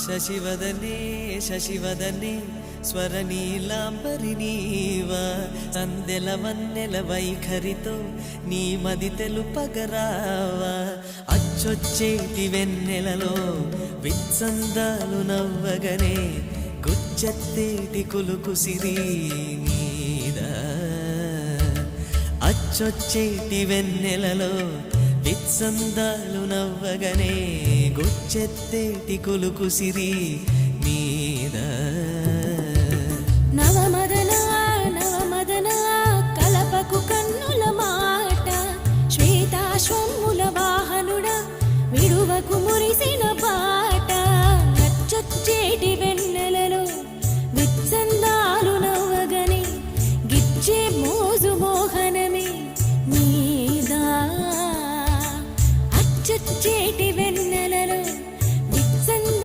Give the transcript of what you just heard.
శశివదనే శశివదనే స్వరనీలాంబరి నీవా సందెల వన్నెల వైఖరితో నీ మది తెలుపగరావా అచ్చొచ్చేటి వెన్నెలలో విత్సందాలు నవ్వగనే గుచ్చెత్తేటి కులుకు సిరి నీదా అచ్చొచ్చేటి వెన్నెలలో విత్సందాలు నవ్వగనే గుచ్చెత్తేటి కులుకు సిరి నీదా నవ